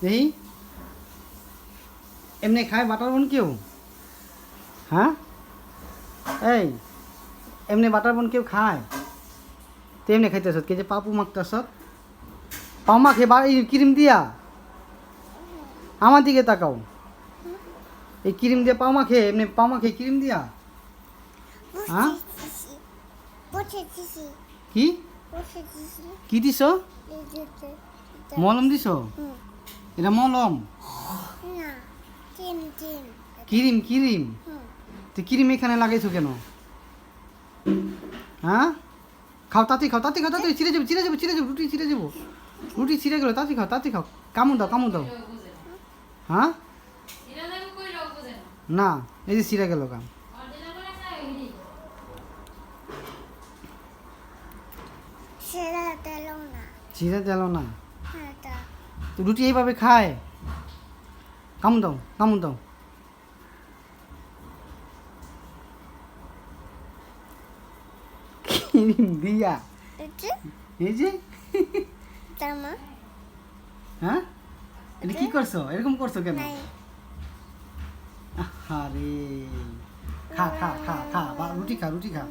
এই এমনি খায় বাটার বন কেউ? হ্যাঁ এই এমনি বাটার বন কেউ খায়? তো এমনি খাইতেছ কে যে পাপু মাখতেছ পাও মাখে বা এই ক্রিম দিয়া আমার দিকে তাকাও এই ক্রিম দিয়ে পাও মাখে এমনি পাও মাখে ক্রিম দিয়া হ্যাঁ কি কি দিছ মলম দিছ এটা মলম ক্রিম ক্রিম তো ক্রিম এখানে লাগাইছো কেন হ্যাঁ খাও তাতে খাও তাতে খাও তাতে ছিঁড়ে যাবো ছিঁড়ে যাবো ছিঁড়ে যাবো রুটি ছিঁড়ে যাবো রুটি ছিঁড়ে গেলো তাতে খাও কামড় দাও কামড় দাও হ্যাঁ না এই যে ছিঁড়ে গেল কাম ছিঁড়ে গেল না তো রুটি এইভাবে খায় কামড় দাও কামড় দাও দিয়া এই যে হ্যাঁ এটা কি করছো এরকম করছো কেন আরে খা খা খা খা রুটি খা